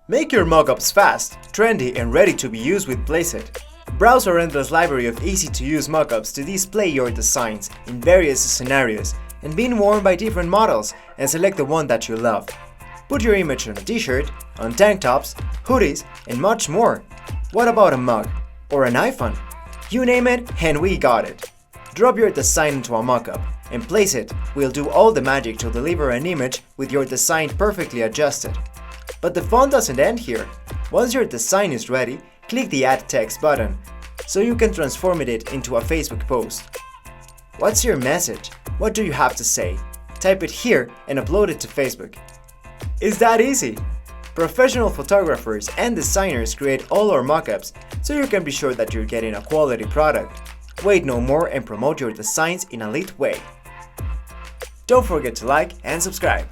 Make your mockups fast, trendy and ready to be used with Placeit. Browse our endless library of easy-to-use mockups to display your designs in various scenarios and being worn by different models, and select the one that you love. Put your image on a t-shirt, on tank tops, hoodies and much more. What about a mug? Or an iPhone? You name it and we got it. Drop your design into a mockup and Placeit will do all the magic to deliver an image with your design perfectly adjusted. But the fun doesn't end here. Once your design is ready, click the Add Text button so you can transform it into a Facebook post. What's your message? What do you have to say? Type it here and upload it to Facebook. It's that easy! Professional photographers and designers create all our mockups so you can be sure that you're getting a quality product. Wait no more and promote your designs in a lit way. Don't forget to like and subscribe.